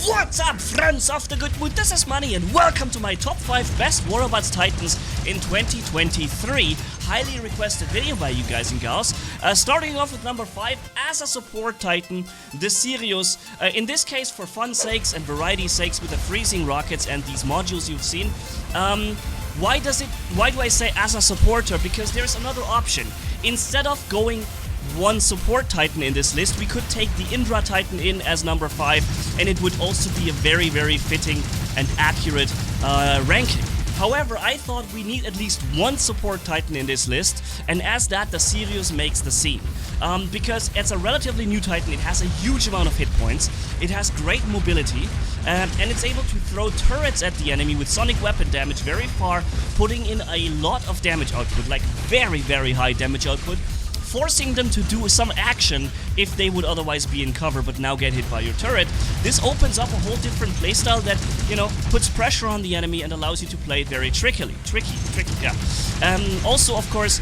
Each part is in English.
What's up, friends of the good mood? This is Manni and welcome to my top 5 best Warrobots Titans in 2023. Highly requested video by you guys and gals. Starting off with number 5, as a support Titan, the Sirius. In this case, for fun sakes and variety sakes, with the freezing rockets and these modules you've seen. Why do I say as a supporter? Because there's another option. Instead of going one support Titan in this list, we could take the Indra Titan in as number 5, and it would also be a very, very fitting and accurate ranking. However, I thought we need at least one support Titan in this list, and as that, the Sirius makes the scene. Because it's a relatively new Titan, it has a huge amount of hit points, it has great mobility, and it's able to throw turrets at the enemy with sonic weapon damage very far, putting in a lot of damage output, like very, very high damage output, forcing them to do some action if they would otherwise be in cover but now get hit by your turret. This opens up a whole different playstyle that, you know, puts pressure on the enemy and allows you to play it very tricky, yeah. Also, of course,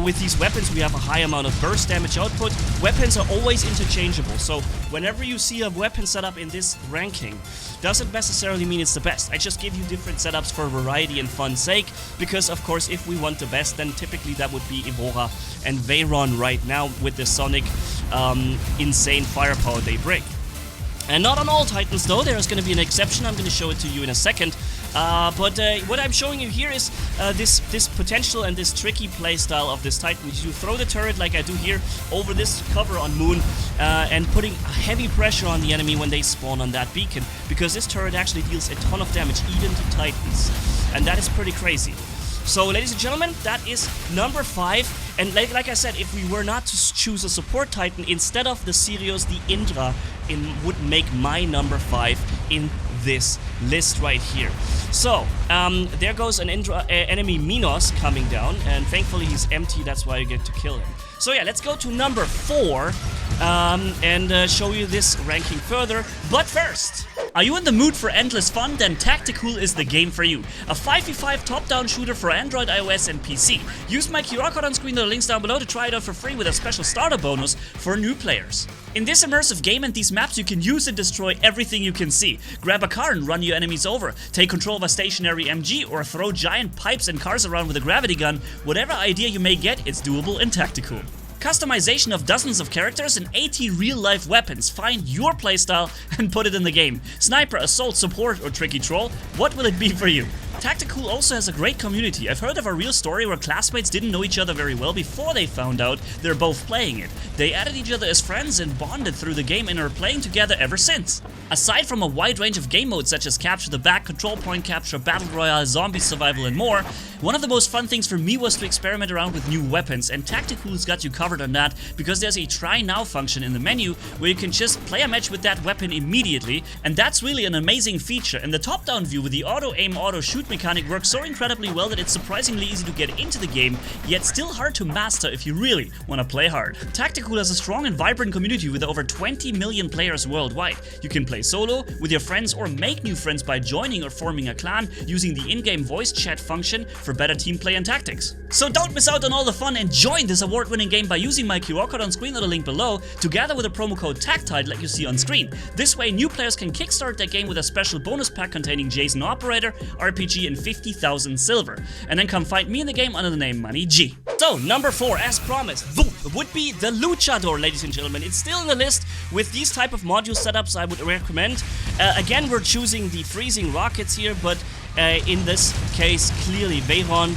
with these weapons we have a high amount of burst damage output. Weapons are always interchangeable, so whenever you see a weapon setup in this ranking, doesn't necessarily mean it's the best. I just give you different setups for variety and fun's sake, because of course if we want the best, then typically that would be Evora and Veyron right now with the sonic insane firepower they bring. And not on all Titans though, there's going to be an exception, I'm going to show it to you in a second. But what I'm showing you here is this potential and this tricky playstyle of this Titan. You throw the turret like I do here over this cover on Moon and putting heavy pressure on the enemy when they spawn on that beacon, because this turret actually deals a ton of damage even to Titans, and that is pretty crazy. So, ladies and gentlemen, that is number 5, and like I said, if we were not to choose a support Titan, instead of the Sirius, the Indra would make my number 5 in this list right here. So, there goes an enemy Minos coming down, and thankfully he's empty, that's why you get to kill him. So yeah, let's go to number 4 and show you this ranking further. But first, are you in the mood for endless fun? Then Tactical is the game for you. A 5v5 top-down shooter for Android, iOS and PC. Use my QR code on screen or the links down below to try it out for free with a special starter bonus for new players. In this immersive game and these maps, you can use and destroy everything you can see. Grab a car and run your enemies over. Take control of a stationary MG or throw giant pipes and cars around with a gravity gun. Whatever idea you may get, it's doable in Tactical. Customization of dozens of characters and 80 real-life weapons. Find your playstyle and put it in the game. Sniper, assault, support or tricky troll, what will it be for you? Tactical also has a great community. I've heard of a real story where classmates didn't know each other very well before they found out they're both playing it. They added each other as friends and bonded through the game and are playing together ever since. Aside from a wide range of game modes such as capture the back, control point capture, battle royale, zombie survival and more, one of the most fun things for me was to experiment around with new weapons, and Tactical's got you covered on that because there's a try now function in the menu where you can just play a match with that weapon immediately, and that's really an amazing feature. And the top-down view with the auto-aim, auto-shoot mechanic works so incredibly well that it's surprisingly easy to get into the game, yet still hard to master if you really want to play hard. Tactical has a strong and vibrant community with over 20 million players worldwide. You can play solo, with your friends, or make new friends by joining or forming a clan using the in-game voice chat function for better team play and tactics. So don't miss out on all the fun and join this award-winning game by using my QR code on screen or the link below, together with a promo code TACTILE like you see on screen. This way new players can kickstart their game with a special bonus pack containing Jason Operator, RPG and 50,000 silver. And then come find me in the game under the name Manni-G. So, number 4, as promised, would be the Luchador, ladies and gentlemen. It's still in the list. With these type of module setups, I would recommend. Again, we're choosing the freezing rockets here, but in this case, clearly Veyron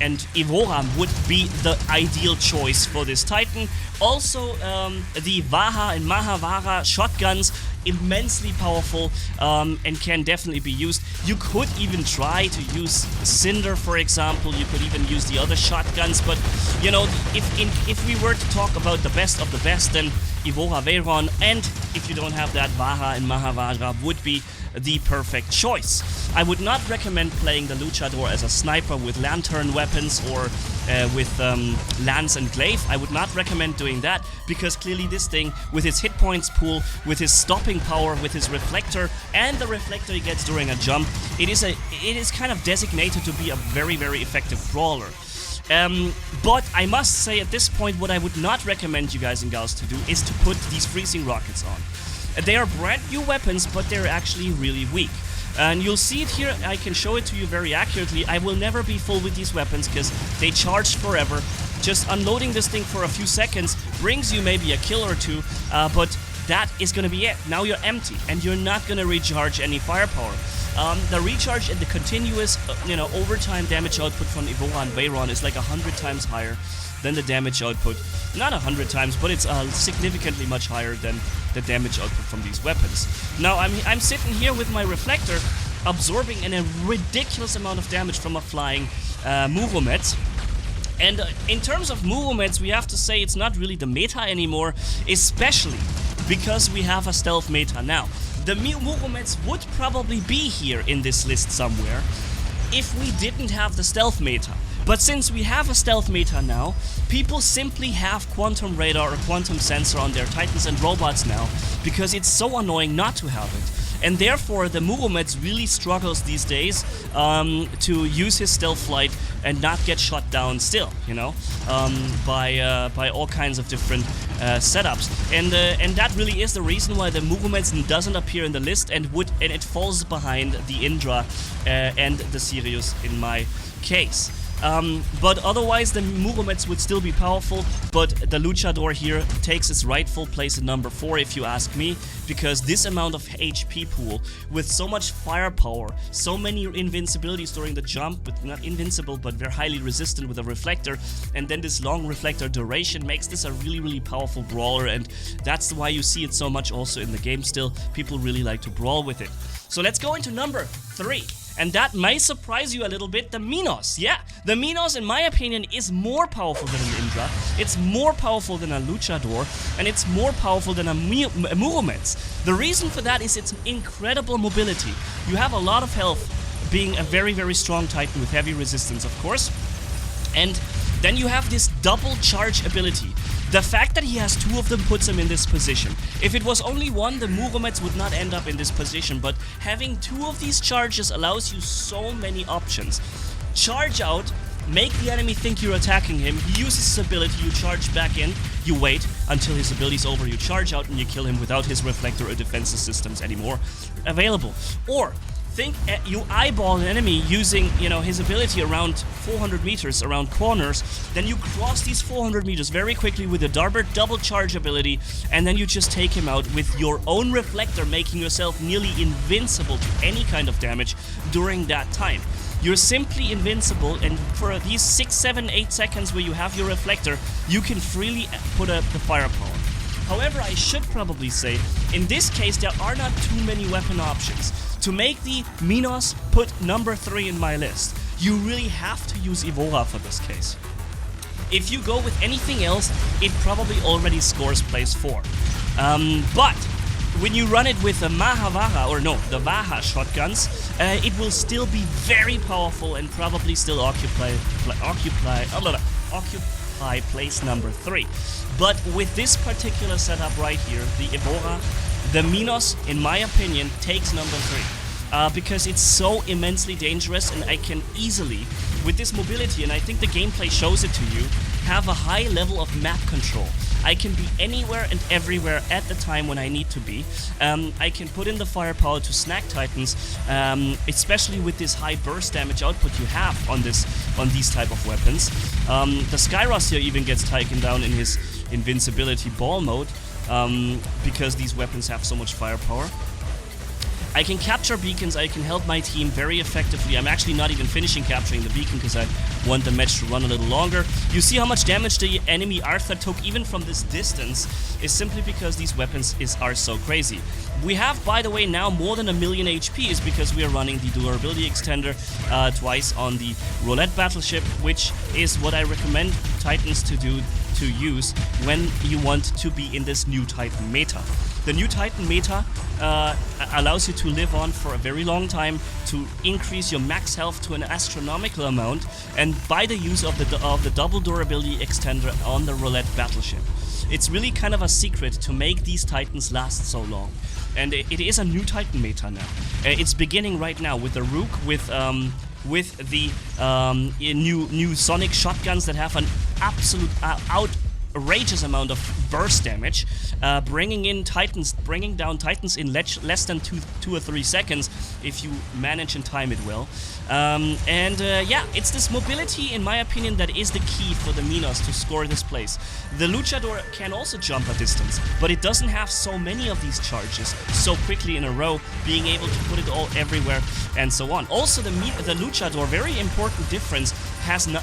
and Evora would be the ideal choice for this Titan. Also, the Vaha and Mahavara shotguns, immensely powerful and can definitely be used. You could even try to use Cinder, for example. You could even use the other shotguns, but you know, if we were to talk about the best of the best, then Evora, Veyron, and if you don't have that, Vaha and Mahavara would be the perfect choice. I would not recommend playing the Luchador as a sniper with lantern weapons or with lance and glaive. I would not recommend doing that, because clearly this thing, with its hit points pool, with his stopping power, with his reflector, and the reflector he gets during a jump, it is kind of designated to be a very, very effective brawler. But I must say at this point, what I would not recommend you guys and gals to do is to put these freezing rockets on. They are brand new weapons, but they're actually really weak. And you'll see it here, I can show it to you very accurately. I will never be full with these weapons because they charge forever. Just unloading this thing for a few seconds brings you maybe a kill or two, but that is going to be it. Now you're empty and you're not going to recharge any firepower. The recharge and the continuous, overtime damage output from Evora and Veyron is like 100 times higher than the damage output. Not 100 times, but it's significantly much higher than the damage output from these weapons. Now I'm sitting here with my reflector, absorbing a ridiculous amount of damage from a flying Muromet. And in terms of Muromets, we have to say it's not really the meta anymore, especially because we have a stealth meta now. The Muromets would probably be here in this list somewhere if we didn't have the stealth meta. But since we have a stealth meta now, people simply have quantum radar or quantum sensor on their titans and robots now, because it's so annoying not to have it. And therefore the Muromets really struggles these days to use his stealth flight and not get shot down still, by all kinds of different setups. And that really is the reason why the Muromets doesn't appear in the list and it falls behind the Indra and the Sirius in my case. But otherwise the Muromets would still be powerful, but the Luchador here takes its rightful place at number 4 if you ask me, because this amount of HP pool with so much firepower, so many invincibilities during the jump, but not invincible but very highly resistant with a reflector, and then this long reflector duration makes this a really powerful brawler, and that's why you see it so much also in the game still. People really like to brawl with it. So let's go into number 3. And that may surprise you a little bit, the Minos. Yeah, the Minos, in my opinion, is more powerful than an Indra. It's more powerful than a Luchador, and it's more powerful than a Muromets. The reason for that is its incredible mobility. You have a lot of health, being a very strong Titan with heavy resistance, of course. And then you have this double charge ability. The fact that he has 2 of them puts him in this position. If it was only 1, the Muromets would not end up in this position, but having 2 of these charges allows you so many options. Charge out, make the enemy think you're attacking him, he uses his ability, you charge back in, you wait until his ability's over, you charge out and you kill him without his reflector or defensive systems anymore available. Or think you eyeball an enemy using, his ability around 400 meters, around corners, then you cross these 400 meters very quickly with the Darbert double charge ability, and then you just take him out with your own reflector, making yourself nearly invincible to any kind of damage during that time. You're simply invincible, and for these 6, 7, 8 seconds where you have your reflector, you can freely put up the firepower. However, I should probably say, in this case, there are not too many weapon options. To make the Minos put number 3 in my list, you really have to use Evora for this case. If you go with anything else, it probably already scores place 4. But when you run it with the the Vaha shotguns, it will still be very powerful and probably still occupy place number 3. But with this particular setup right here, the Evora, the Minos, in my opinion, takes number 3. Because it's so immensely dangerous, and I can easily, with this mobility, and I think the gameplay shows it to you, have a high level of map control. I can be anywhere and everywhere at the time when I need to be. I can put in the firepower to snack Titans, especially with this high burst damage output you have on these type of weapons. The Skyros here even gets taken down in his invincibility ball mode, because these weapons have so much firepower. I can capture beacons, I can help my team very effectively. I'm actually not even finishing capturing the beacon because I want the match to run a little longer. You see how much damage the enemy Aether took even from this distance is simply because these weapons are so crazy. We have, by the way, now more than 1 million HP is because we are running the durability extender twice on the roulette battleship, which is what I recommend Titans to use when you want to be in this new Titan meta. The new Titan meta allows you to live on for a very long time, to increase your max health to an astronomical amount, and by the use of the double durability extender on the roulette battleship. It's really kind of a secret to make these Titans last so long. And it is a new Titan meta now. It's beginning right now with the Rook, with the new Sonic shotguns that have an absolute outrageous amount of burst damage, bringing down Titans in less than 2 or 3 seconds if you manage and time it well. Yeah, it's this mobility, in my opinion, that is the key for the Minos to score this place. The Luchador can also jump a distance, but it doesn't have so many of these charges so quickly in a row, being able to put it all everywhere and so on. Also, the Luchador, very important difference,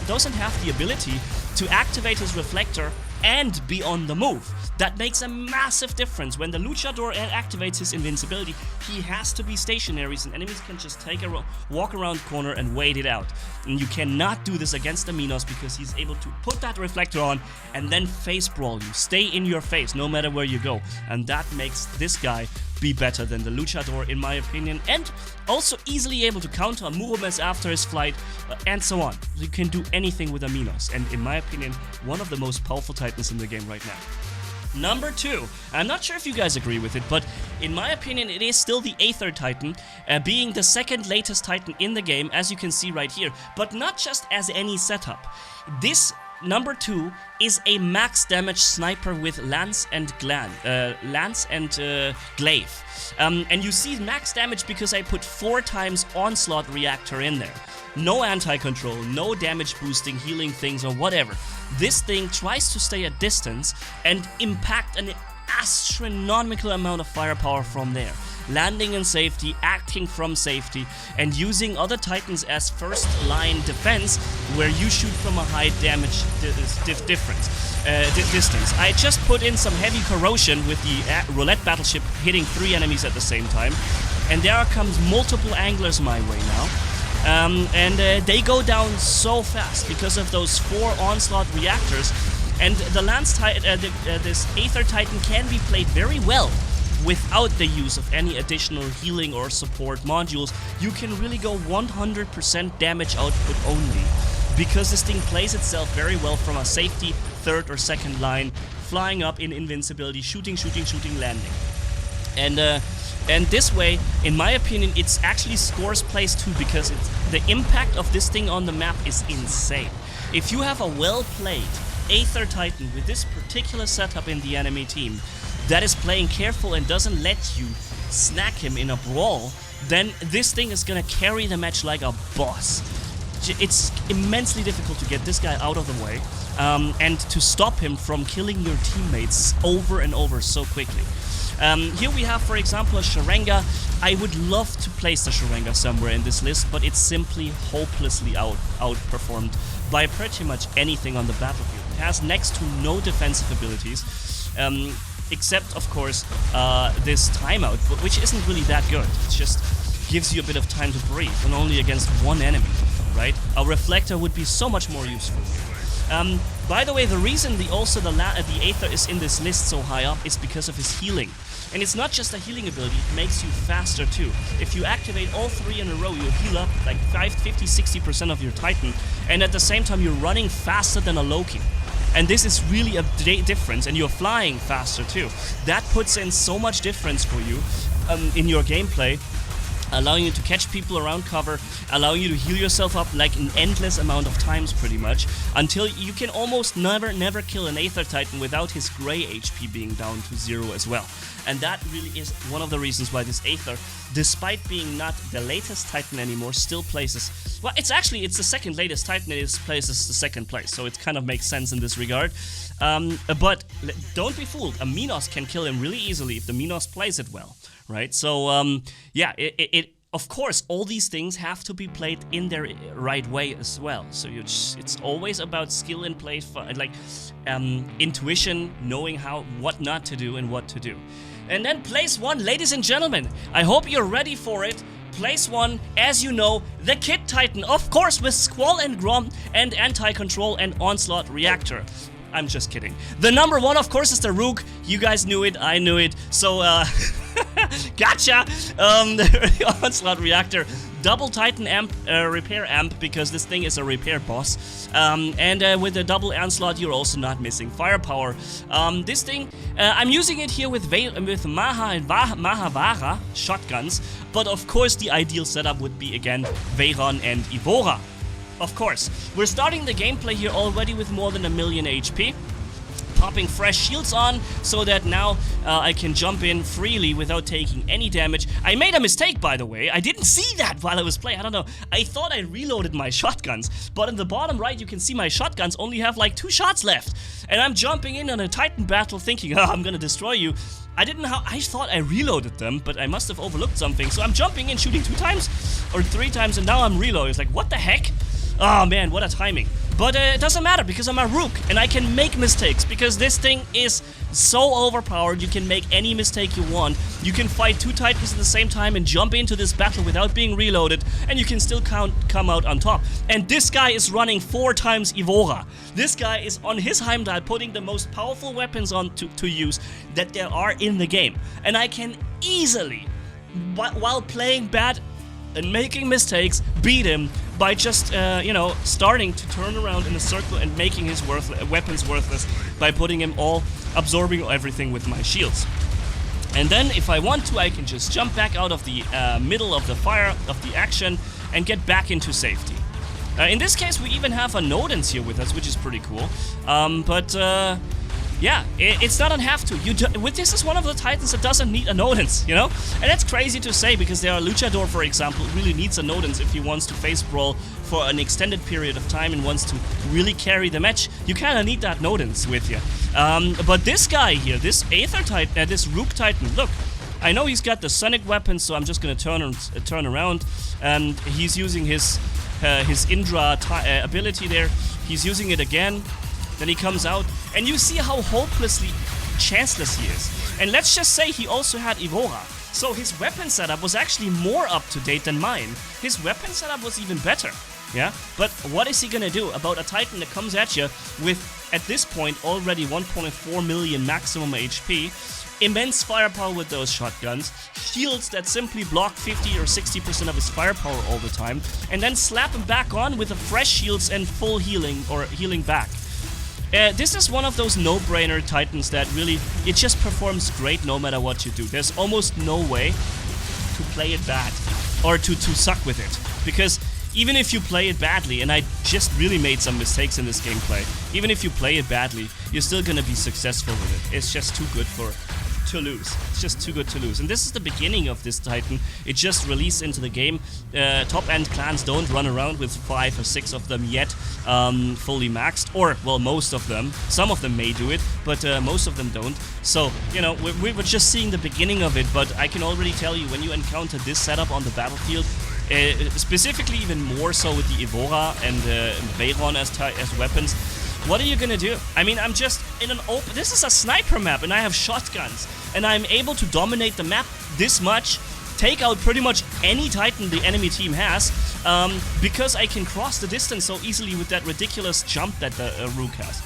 doesn't have the ability to activate his reflector and be on the move. That makes a massive difference. When the Luchador activates his invincibility, he has to be stationary, and enemies can just take a walk around corner and wait it out. And you cannot do this against the Minos because he's able to put that reflector on and then face brawl you, stay in your face no matter where you go. And that makes this guy be better than the Luchador, in my opinion, and also easily able to counter Muromes after his flight, and so on. You can do anything with a Minos, and in my opinion, one of the most powerful Titans in the game right now. Number 2, I'm not sure if you guys agree with it, but in my opinion it is still the Aether Titan, being the second latest Titan in the game, as you can see right here, but not just as any setup. This number 2 is a max damage sniper with Lance and Glaive. And you see max damage because I put 4 times Onslaught Reactor in there. No anti-control, no damage boosting, healing things or whatever. This thing tries to stay at distance and impact an astronomical amount of firepower from there. Landing in safety, acting from safety, and using other Titans as first line defense where you shoot from a high damage distance. I just put in some heavy corrosion with the roulette battleship hitting 3 enemies at the same time, and there comes multiple anglers my way now. They go down so fast because of those 4 Onslaught reactors, and the this Aether Titan can be played very well without the use of any additional healing or support modules. You can really go 100% damage output only, because this thing plays itself very well from a safety 3rd or 2nd line, flying up in invincibility, shooting, landing. And this way, in my opinion, it's actually scores plays too, because the impact of this thing on the map is insane. If you have a well-played Aether Titan with this particular setup in the enemy team that is playing careful and doesn't let you snack him in a brawl, then this thing is gonna carry the match like a boss. It's immensely difficult to get this guy out of the way and to stop him from killing your teammates over and over so quickly. Here we have, for example, a Sharenga. I would love to place the Sharenga somewhere in this list, but it's simply hopelessly outperformed by pretty much anything on the battlefield. It has next to no defensive abilities, except, of course, this timeout, which isn't really that good. It just gives you a bit of time to breathe, and only against 1 enemy, right? A reflector would be so much more useful. By the way, the reason the Aether is in this list so high up is because of his healing. And it's not just a healing ability, it makes you faster too. If you activate all 3 in a row, you'll heal up like 50-60% of your Titan, and at the same time you're running faster than a Loki. And this is really a difference, and you're flying faster too. That puts in so much difference for you in your gameplay, allowing you to catch people around cover, allowing you to heal yourself up like an endless amount of times pretty much, until you can almost never kill an Aether Titan without his gray HP being down to 0 as well. And that really is one of the reasons why this Aether, despite being not the latest Titan anymore, still places... Well, it's the second latest Titan, it places the 2nd place, so it kind of makes sense in this regard. But don't be fooled, a Minos can kill him really easily if the Minos plays it well, right? So, yeah, of course, all these things have to be played in their right way as well. So it's always about skill in play, like intuition, knowing what not to do and what to do. And then place 1, ladies and gentlemen, I hope you're ready for it. Place 1, as you know, the Kid Titan, of course, with Squall and Grom and Anti-Control and Onslaught Reactor. I'm just kidding. The number 1, of course, is the Rook. You guys knew it, I knew it. So, gotcha! The Onslaught Reactor. Double Titan amp, repair amp, because this thing is a repair boss. And with the double Onslaught, you're also not missing firepower. This thing, I'm using it here with Maha and Mahavara shotguns, but of course the ideal setup would be, again, Veyron and Evora. Of course. We're starting the gameplay here already with more than 1 million HP. popping fresh shields on so that now I can jump in freely without taking any damage. I made a mistake, by the way. I didn't see that while I was playing. I don't know. I thought I reloaded my shotguns, but in the bottom right you can see my shotguns only have like 2 shots left. And I'm jumping in on a Titan battle thinking, oh, I'm gonna destroy you. I thought I reloaded them, but I must have overlooked something. So I'm jumping in, shooting 2 times or 3 times, and now I'm reloading. It's like, what the heck? Oh man, what a timing. But it doesn't matter because I'm a rook and I can make mistakes because this thing is so overpowered. You can make any mistake you want. You can fight 2 Titans at the same time and jump into this battle without being reloaded, and you can still come out on top. And this guy is running 4 times Evora. This guy is on his Heimdall putting the most powerful weapons on to use that there are in the game. And I can easily, while playing bad and making mistakes, beat him by just, you know, starting to turn around in a circle and making his weapons worthless by putting him all, absorbing everything with my shields. And then, if I want to, I can just jump back out of the middle of the fire, of the action, and get back into safety. In this case, we even have a Nodens here with us, which is pretty cool. Yeah, it's not a have to. This is one of the Titans that doesn't need a Nodens, you know? And that's crazy to say because there are Luchador, for example, who really needs a Nodens if he wants to face brawl for an extended period of time and wants to really carry the match. You kind of need that Nodens with you. But this guy here, this Aether Titan, this Rook Titan, look. I know he's got the Sonic weapon, so I'm just gonna turn around, and he's using his Indra ability there. He's using it again. Then he comes out, and you see how hopelessly chanceless he is. And let's just say he also had Evora. So his weapon setup was actually more up to date than mine. His weapon setup was even better. Yeah? But what is he gonna do about a Titan that comes at you with, at this point, already 1.4 million maximum HP, immense firepower with those shotguns, shields that simply block 50 or 60% of his firepower all the time, and then slap him back on with the fresh shields and full healing, or healing back. This is one of those no-brainer Titans that really, it just performs great no matter what you do. There's almost no way to play it bad, or to suck with it. Because even if you play it badly, and I just really made some mistakes in this gameplay, even if you play it badly, you're still gonna be successful with it. It's just too good to lose. It's just too good to lose. And this is the beginning of this Titan. It just released into the game. Top-end clans don't run around with 5 or 6 of them yet, fully maxed. Or, well, most of them. Some of them may do it, but most of them don't. So, you know, we were just seeing the beginning of it, but I can already tell you, when you encounter this setup on the battlefield, specifically even more so with the Evora and Bayron as weapons, what are you gonna do? I mean, I'm just in an open... This is a sniper map, and I have shotguns. And I'm able to dominate the map this much, take out pretty much any Titan the enemy team has, because I can cross the distance so easily with that ridiculous jump that the Rook has.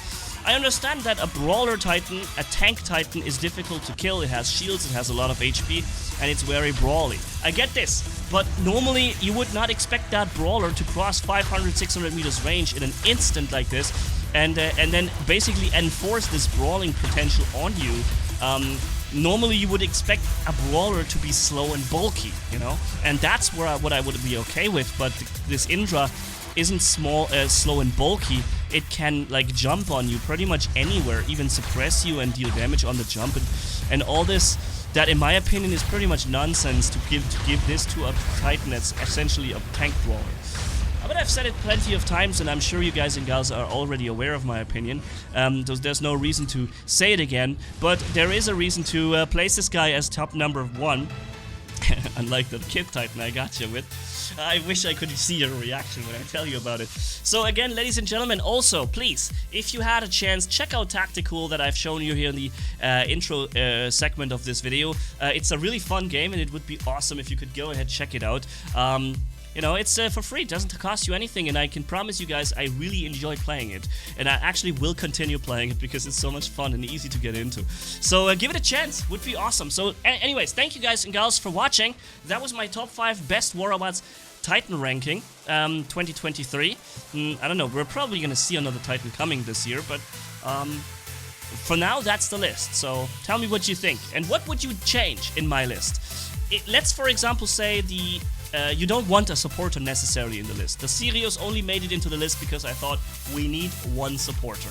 I understand that a Brawler Titan, a Tank Titan, is difficult to kill. It has shields, it has a lot of HP, and it's very brawly. I get this, but normally you would not expect that Brawler to cross 500, 600 meters range in an instant like this, and then basically enforce this brawling potential on you. Normally you would expect a Brawler to be slow and bulky, you know? And that's what I would be okay with, but this Indra isn't slow and bulky. It can, like, jump on you pretty much anywhere, even suppress you and deal damage on the jump, and all this, that in my opinion is pretty much nonsense to give this to a Titan that's essentially a tank brawler. But I've said it plenty of times, and I'm sure you guys and gals are already aware of my opinion. There's no reason to say it again, but there is a reason to place this guy as top number 1. Unlike the Kid Titan I got you with. I wish I could see your reaction when I tell you about it. So again, ladies and gentlemen, also, please, if you had a chance, check out Tactical that I've shown you here in the intro segment of this video. It's a really fun game, and it would be awesome if you could go ahead check it out. You know, it's for free, it doesn't cost you anything, and I can promise you guys I really enjoy playing it. And I actually will continue playing it because it's so much fun and easy to get into. So give it a chance, would be awesome. So anyways, thank you guys and gals for watching. That was my top 5 best War Robots Titan ranking, 2023. I don't know, we're probably gonna see another Titan coming this year, but for now, that's the list. So tell me what you think, and what would you change in my list? Let's, for example, say you don't want a supporter necessarily in the list. The Sirius only made it into the list because I thought we need one supporter.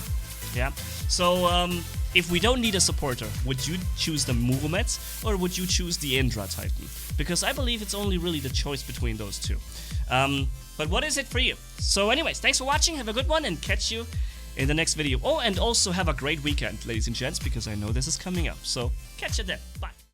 Yeah. So if we don't need a supporter, would you choose the Muromets or would you choose the Indra Titan? Because I believe it's only really the choice between those two. But what is it for you? So anyways, thanks for watching, have a good one, and catch you in the next video. Oh, and also have a great weekend, ladies and gents, because I know this is coming up. So catch you then. Bye.